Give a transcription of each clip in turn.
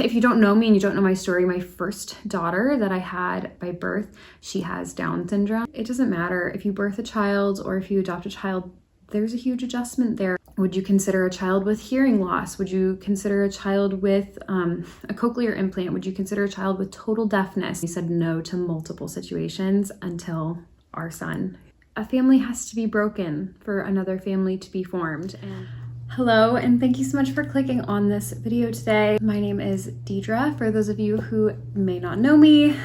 If you don't know me and you don't know my story, my first daughter that I had by birth, she has Down syndrome. It doesn't matter if you birth a child or if you adopt a child, there's a huge adjustment there. Would you consider a child with hearing loss? Would you consider a child with a cochlear implant? Would you consider a child with total deafness? We said no to multiple situations until our son. A family has to be broken for another family to be formed. Hello, and thank you so much for clicking on this video today. My name is Deidre, for those of you who may not know me,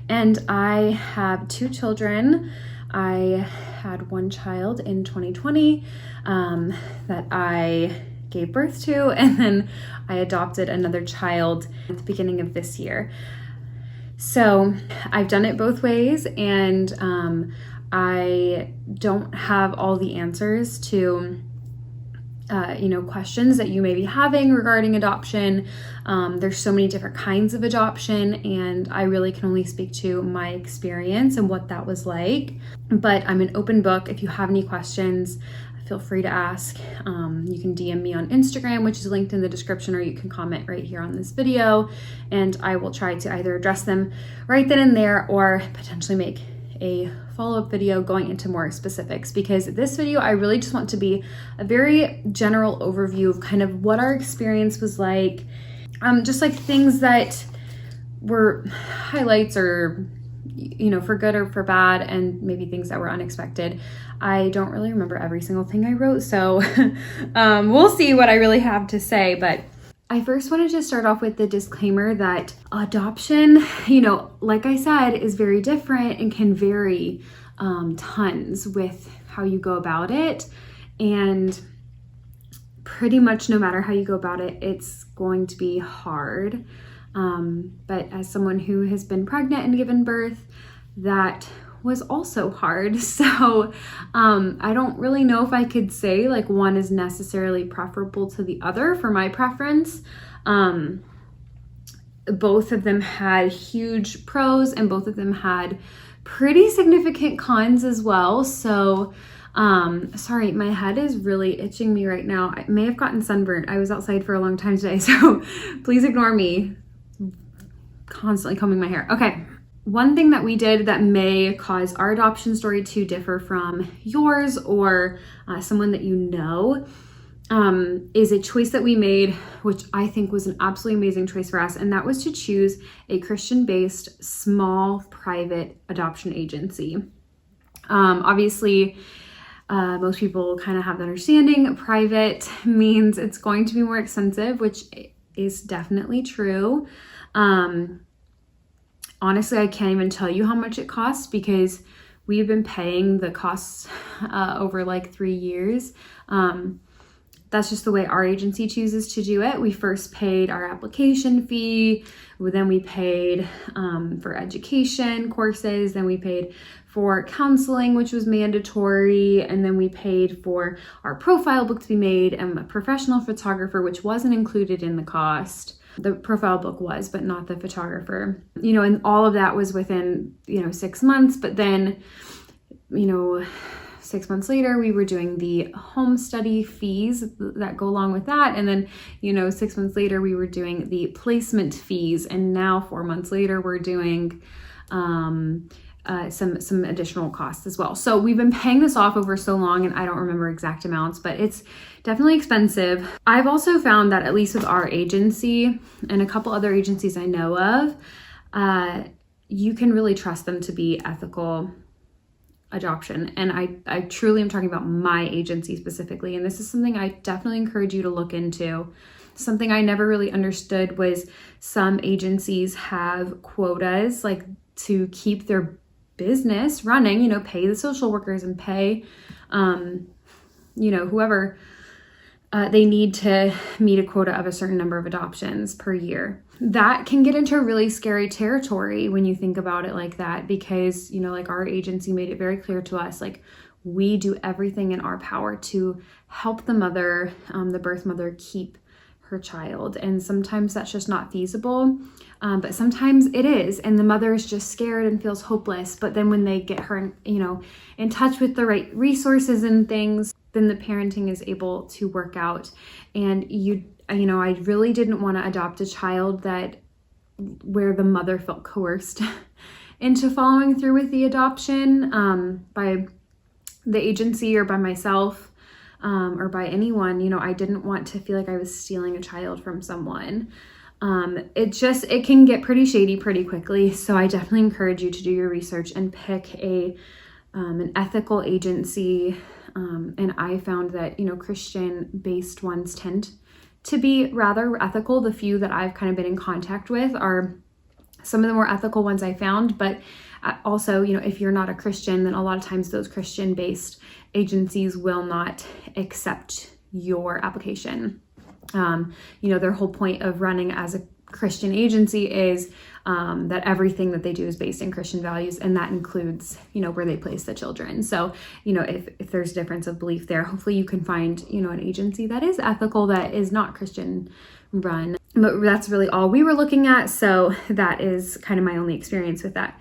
and I have 2 children. I had one child in 2020 that I gave birth to, and then I adopted another child at the beginning of this year. So I've done it both ways, and I don't have all the answers to questions that you may be having regarding adoption. There's so many different kinds of adoption, and I really can only speak to my experience and what that was like. But I'm an open book. If you have any questions, feel free to ask. You can DM me on Instagram, which is linked in the description, or you can comment right here on this video, and I will try to either address them right then and there or potentially make a follow-up video going into more specifics, because this video I really just want to be a very general overview of kind of what our experience was like, just like things that were highlights or for good or for bad, and maybe things that were unexpected. I don't really remember every single thing I wrote, so we'll see what I really have to say. But I first wanted to start off with the disclaimer that adoption, like I said, is very different and can vary tons with how you go about it. And pretty much no matter how you go about it, it's going to be hard. But as someone who has been pregnant and given birth, that was also hard. So I don't really know if I could say like one is necessarily preferable to the other for my preference. Both of them had huge pros and both of them had pretty significant cons as well. So sorry, my head is really itching me right now. I may have gotten sunburned. I was outside for a long time today, so please ignore me constantly combing my hair. Okay. One thing that we did that may cause our adoption story to differ from yours or someone that you know is a choice that we made, which I think was an absolutely amazing choice for us, and that was to choose a Christian-based, small, private adoption agency. Obviously, most people kind of have the understanding private means it's going to be more expensive, which is definitely true. Honestly, I can't even tell you how much it costs because we've been paying the costs over like 3 years. That's just the way our agency chooses to do it. We first paid our application fee, then we paid for education courses, then we paid for counseling, which was mandatory, and then we paid for our profile book to be made and a professional photographer, which wasn't included in the cost. The profile book was, but not the photographer, and all of that was within, 6 months. But then, 6 months later, we were doing the home study fees that go along with that. And then, 6 months later, we were doing the placement fees. And now 4 months later, we're doing some additional costs as well. So we've been paying this off over so long, and I don't remember exact amounts, but it's definitely expensive. I've also found that at least with our agency and a couple other agencies I know of, you can really trust them to be ethical adoption. And I truly am talking about my agency specifically. And this is something I definitely encourage you to look into. Something I never really understood was some agencies have quotas, like to keep their business running, pay the social workers and pay, whoever, they need to meet a quota of a certain number of adoptions per year. That can get into really scary territory when you think about it like that, because, like our agency made it very clear to us, like we do everything in our power to help the mother, the birth mother, keep her child. And sometimes that's just not feasible. But sometimes it is, and the mother is just scared and feels hopeless. But then when they get her, in touch with the right resources and things, then the parenting is able to work out. And I really didn't want to adopt a child where the mother felt coerced into following through with the adoption by the agency or by myself or by anyone. I didn't want to feel like I was stealing a child from someone. It can get pretty shady pretty quickly. So I definitely encourage you to do your research and pick an ethical agency. And I found that, Christian-based ones tend to be rather ethical. The few that I've kind of been in contact with are some of the more ethical ones I found, but also, if you're not a Christian, then a lot of times those Christian-based agencies will not accept your application. Their whole point of running as a Christian agency is that everything that they do is based in Christian values, and that includes, where they place the children. So, if there's a difference of belief there, hopefully you can find, an agency that is ethical, that is not Christian run. But that's really all we were looking at. So that is kind of my only experience with that.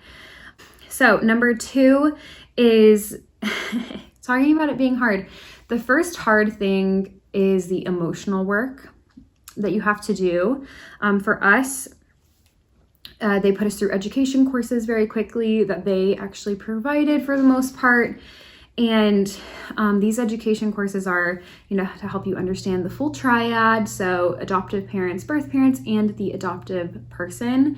So number 2 is talking about it being hard. The first hard thing is the emotional work that you have to do. For us, they put us through education courses very quickly that they actually provided for the most part. And these education courses are, to help you understand the full triad. So adoptive parents, birth parents, and the adoptive person.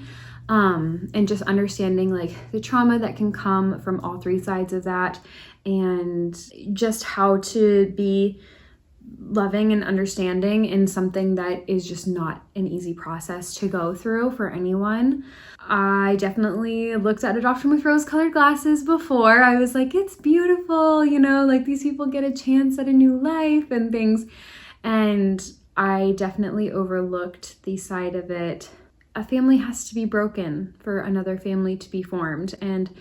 And just understanding like the trauma that can come from all 3 sides of that, and just how to be loving and understanding in something that is just not an easy process to go through for anyone. I definitely looked at adoption with rose-colored glasses before. I was like, it's beautiful, like these people get a chance at a new life and things. And I definitely overlooked the side of it. A family has to be broken for another family to be formed. And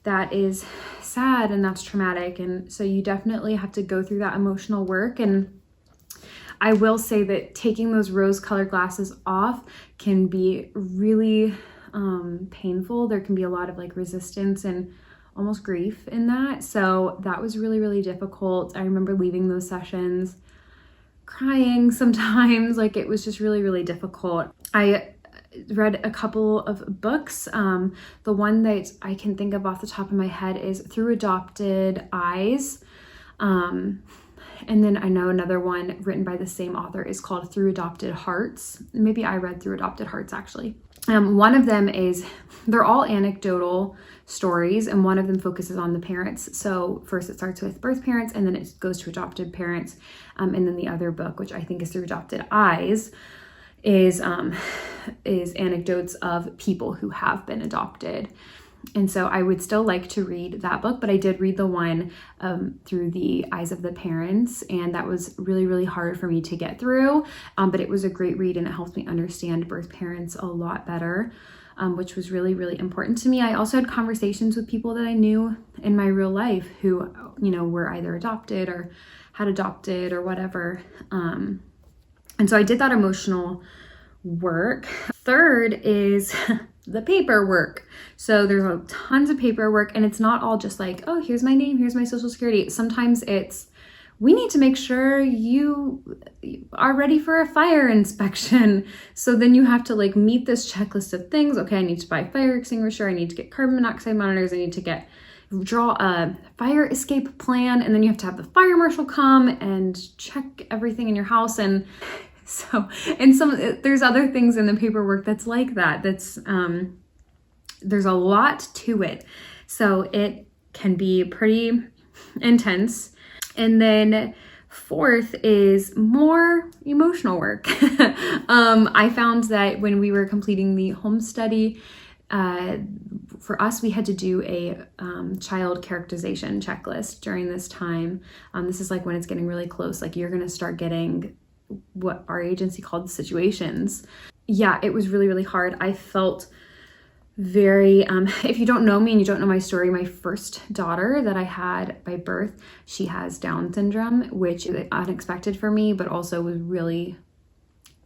that is sad and that's traumatic. And so you definitely have to go through that emotional work. And I will say that taking those rose-colored glasses off can be really painful. There can be a lot of like resistance and almost grief in that. So that was really, really difficult. I remember leaving those sessions crying sometimes. Like it was just really, really difficult. I read a couple of books. The one that I can think of off the top of my head is Through Adopted Eyes. And then I know another one written by the same author is called Through Adopted Hearts. Maybe I read Through Adopted Hearts actually. One of them they're all anecdotal stories, and one of them focuses on the parents. So first it starts with birth parents, and then it goes to adopted parents. And then the other book, which I think is Through Adopted Eyes, is anecdotes of people who have been adopted. And so I would still like to read that book, but I did read the one Through the Eyes of the Parents, and that was really, really hard for me to get through. But it was a great read, and it helped me understand birth parents a lot better, which was really, really important to me. I also had conversations with people that I knew in my real life who, were either adopted or had adopted or whatever. And so I did that emotional work. Third is the paperwork. So there's tons of paperwork, and it's not all just like, oh, here's my name, here's my social security. Sometimes we need to make sure you are ready for a fire inspection. So then you have to like meet this checklist of things. Okay, I need to buy a fire extinguisher. I need to get carbon monoxide monitors. I need to draw a fire escape plan. And then you have to have the fire marshal come and check everything in your house. And so, there's other things in the paperwork that's like that. There's a lot to it. So it can be pretty intense. And then fourth is more emotional work. I found that when we were completing the home study, for us, we had to do a child characterization checklist during this time. This is like when it's getting really close, like you're going to start getting what our agency called situations. Yeah, it was really, really hard. I felt very, if you don't know me and you don't know my story, my first daughter that I had by birth, she has Down syndrome, which is unexpected for me, but also was really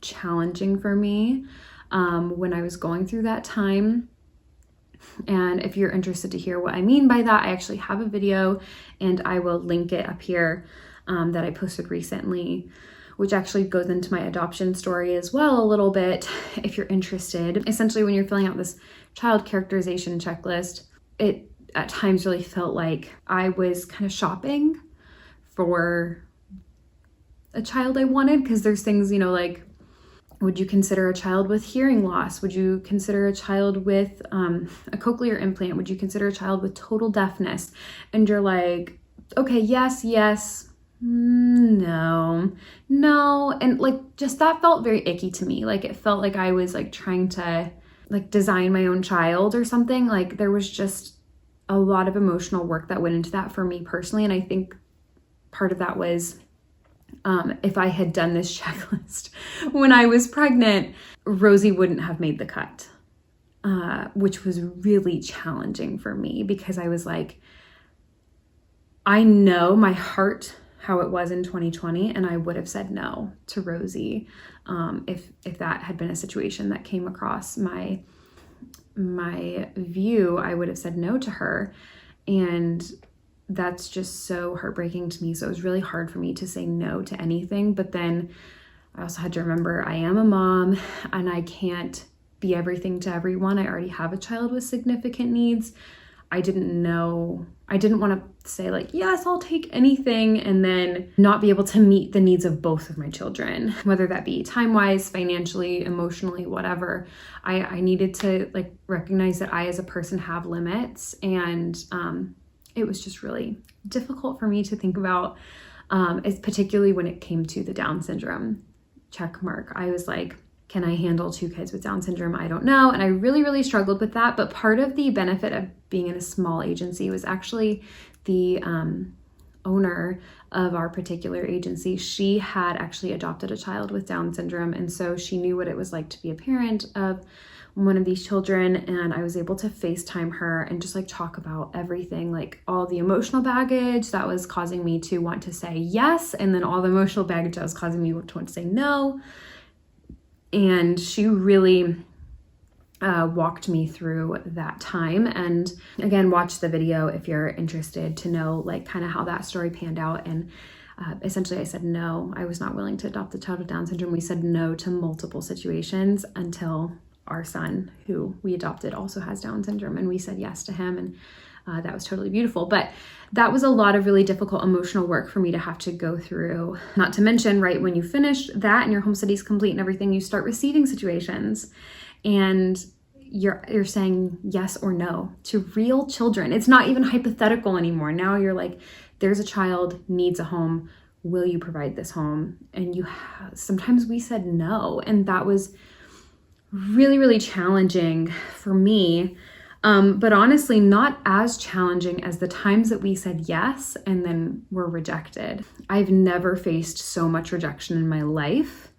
challenging for me when I was going through that time. And if you're interested to hear what I mean by that, I actually have a video and I will link it up here. that I posted recently, which actually goes into my adoption story as well a little bit if you're interested. Essentially, when you're filling out this child characterization checklist, it at times really felt like I was kind of shopping for a child I wanted, because there's things, like, would you consider a child with hearing loss? Would you consider a child with a cochlear implant? Would you consider a child with total deafness? And you're like, okay, yes, no. And like, just that felt very icky to me. Like, it felt like I was like trying to like design my own child or something. Like, there was just a lot of emotional work that went into that for me personally. And I think part of that was if I had done this checklist when I was pregnant, Rosie wouldn't have made the cut, which was really challenging for me, because I was like, I know my heart how it was in 2020, and I would have said no to Rosie if that had been a situation that came across my view. I would have said no to her, and that's just so heartbreaking to me. So it was really hard for me to say no to anything. But then I also had to remember I am a mom and I can't be everything to everyone. I already have a child with significant needs. I didn't want to say like, yes, I'll take anything, and then not be able to meet the needs of both of my children, whether that be time-wise, financially, emotionally, whatever. I needed to like recognize that I as a person have limits, and it was just really difficult for me to think about, particularly when it came to the Down syndrome check mark. I was like, can I handle 2 kids with Down syndrome? I don't know. And I really, really struggled with that. But part of the benefit of being in a small agency was actually the owner of our particular agency. She had actually adopted a child with Down syndrome. And so she knew what it was like to be a parent of one of these children. And I was able to FaceTime her and just like talk about everything, like all the emotional baggage that was causing me to want to say yes, and then all the emotional baggage that was causing me to want to say no. And she really walked me through that time. And again, watch the video if you're interested to know like kind of how that story panned out. And essentially I said no, I was not willing to adopt a child with Down syndrome. We said no to multiple situations until our son, who we adopted, also has Down syndrome, and we said yes to him. And that was totally beautiful. But that was a lot of really difficult emotional work for me to have to go through. Not to mention, right, when you finish that and your home study's complete and everything, you start receiving situations, and you're saying yes or no to real children. It's not even hypothetical anymore. Now you're like, there's a child, needs a home. Will you provide this home? And sometimes we said no. And that was really, really challenging for me. But honestly, not as challenging as the times that we said yes and then were rejected. I've never faced so much rejection in my life,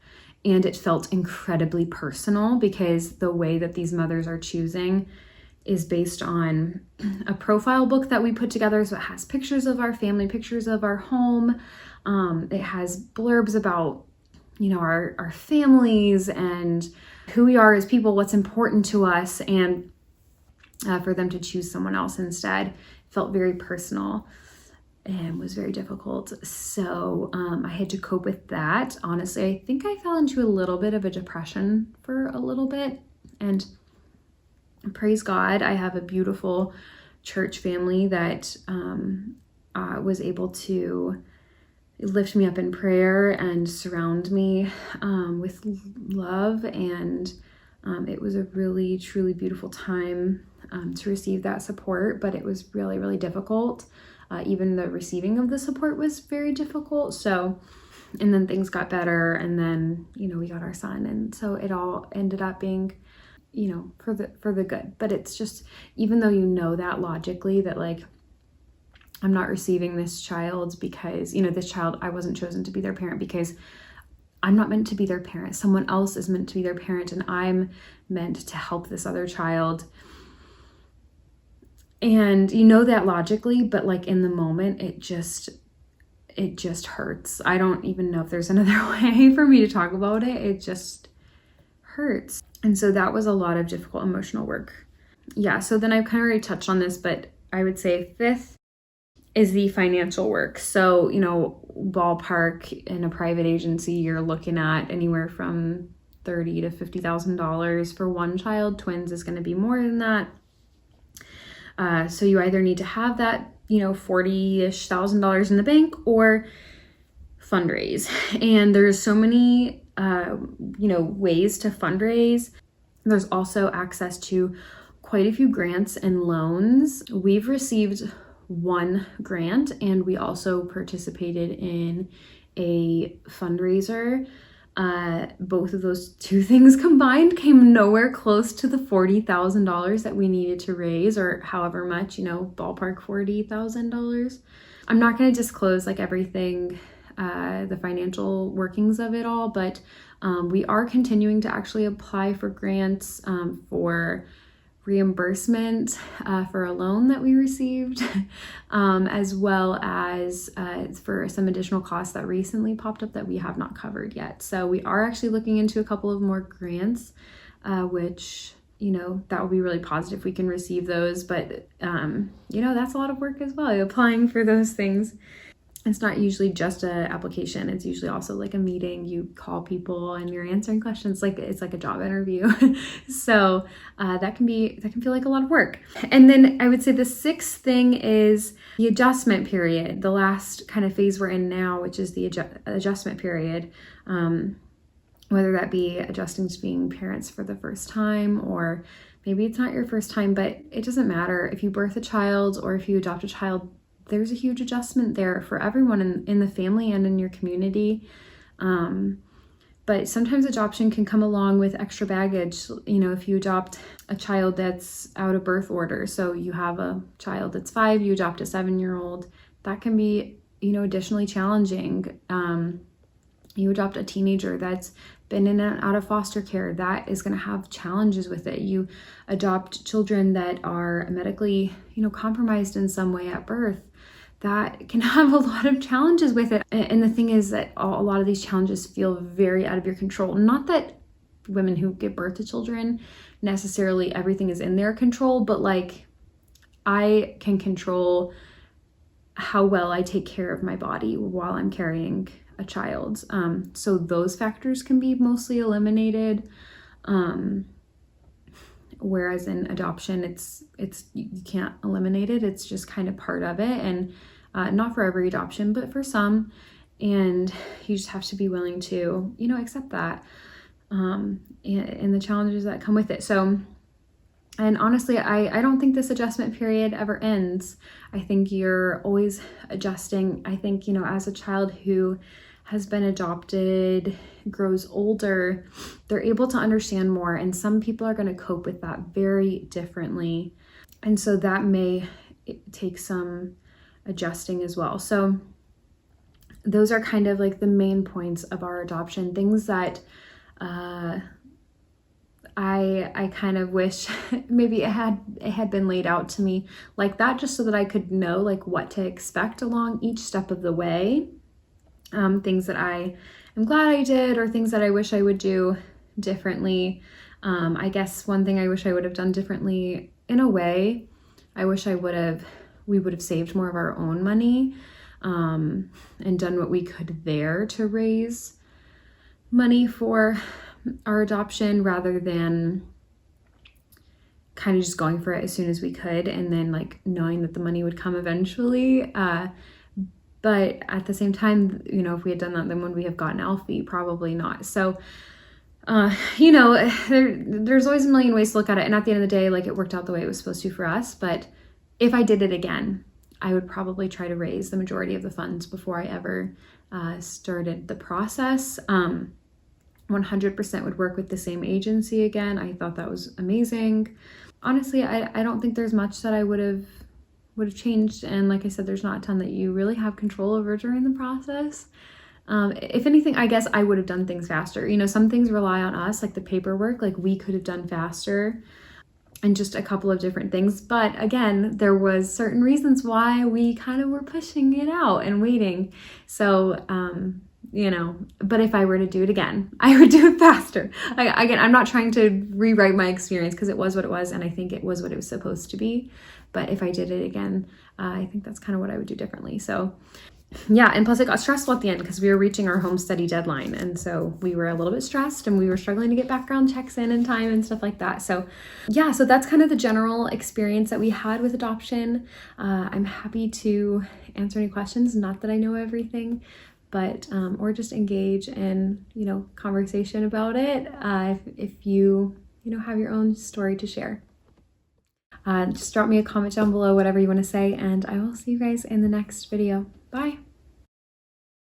and it felt incredibly personal, because the way that these mothers are choosing is based on a profile book that we put together. So it has pictures of our family, pictures of our home. It has blurbs about, our families and who we are as people, what's important to us. And for them to choose someone else instead felt very personal and was very difficult. So I had to cope with that. Honestly, I think I fell into a little bit of a depression for a little bit. And praise God, I have a beautiful church family that was able to lift me up in prayer and surround me with love. And it was a really, truly beautiful time to receive that support, but it was really, really difficult. Even the receiving of the support was very difficult. So, and then things got better, and then, we got our son. And so it all ended up being, for the good. But it's just, even though that logically, that like, I'm not receiving this child because, this child, I wasn't chosen to be their parent because I'm not meant to be their parent. Someone else is meant to be their parent, and I'm meant to help this other child. And that logically, but like in the moment, it just hurts. I don't even know if there's another way for me to talk about it. It just hurts. And so that was a lot of difficult emotional work. Yeah, so then I've kind of already touched on this, but I would say 5th is the financial work. So, ballpark in a private agency, you're looking at anywhere from $30,000 to $50,000 for one child. Twins is going to be more than that. So you either need to have that, $40,000-ish in the bank or fundraise. And there's so many, ways to fundraise. There's also access to quite a few grants and loans. We've received one grant, and we also participated in a fundraiser. Both of those two things combined came nowhere close to the $40,000 that we needed to raise, or however much, ballpark $40,000. I'm not going to disclose everything, the financial workings of it all, but we are continuing to actually apply for grants for reimbursement for a loan that we received, as well as for some additional costs that recently popped up that we have not covered yet. So we are actually looking into a couple of more grants, which, that will be really positive if we can receive those. But, that's a lot of work as well, applying for those things. It's not usually just an application. It's usually also a meeting. You call people and you're answering questions. It's like a job interview. So that can feel like a lot of work. And then I would say the sixth thing is the adjustment period. The last kind of phase we're in now, which is the adjustment period. Whether that be adjusting to being parents for the first time, or maybe it's not your first time, but it doesn't matter. If you birth a child or if you adopt a child, there's a huge adjustment there for everyone in the family and in your community. But sometimes adoption can come along with extra baggage. If you adopt a child that's out of birth order, so you have a child that's 5, you adopt a 7-year-old, that can be, additionally challenging. You adopt a teenager that's been in and out of foster care, that is going to have challenges with it. You adopt children that are medically, compromised in some way at birth, that can have a lot of challenges with it. And the thing is that a lot of these challenges feel very out of your control. Not that women who give birth to children, necessarily everything is in their control, but I can control how well I take care of my body while I'm carrying a child. So those factors can be mostly eliminated. Whereas in adoption, it's you can't eliminate it. It's just kind of part of it, and not for every adoption, but for some. And you just have to be willing to, accept that, and the challenges that come with it. So, and honestly, I don't think this adjustment period ever ends. I think you're always adjusting. I think, as a child who has been adopted, grows older, they're able to understand more, and some people are going to cope with that very differently. And so that may take some adjusting as well. So those are kind of the main points of our adoption, things that I kind of wish maybe it had been laid out to me like that, just so that I could know what to expect along each step of the way. Things that I am glad I did, or things that I wish I would do differently. I guess one thing I wish I would have done differently, in a way, I wish we would have saved more of our own money, and done what we could there to raise money for our adoption, rather than kind of just going for it as soon as we could and then knowing that the money would come eventually. But at the same time, if we had done that, then would we have gotten Alfie? Probably not. So, there's always a million ways to look at it. And at the end of the day, it worked out the way it was supposed to for us. But if I did it again, I would probably try to raise the majority of the funds before I ever started the process. 100% would work with the same agency again. I thought that was amazing. Honestly, I don't think there's much that I would have changed. And like I said, there's not a ton that you really have control over during the process. If anything, I guess I would have done things faster. Some things rely on us, like the paperwork, we could have done faster, and just a couple of different things. But again, there was certain reasons why we kind of were pushing it out and waiting. So, but if I were to do it again, I would do it faster. Again, I'm not trying to rewrite my experience because it was what it was, and I think it was what it was supposed to be. But if I did it again, I think that's kind of what I would do differently. So yeah, and plus it got stressful at the end because we were reaching our home study deadline. And so we were a little bit stressed and we were struggling to get background checks in time and stuff like that. So yeah, so that's kind of the general experience that we had with adoption. I'm happy to answer any questions. Not that I know everything, but or just engage in, conversation about it. If you, have your own story to share. Just drop me a comment down below, whatever you want to say, and I will see you guys in the next video. Bye.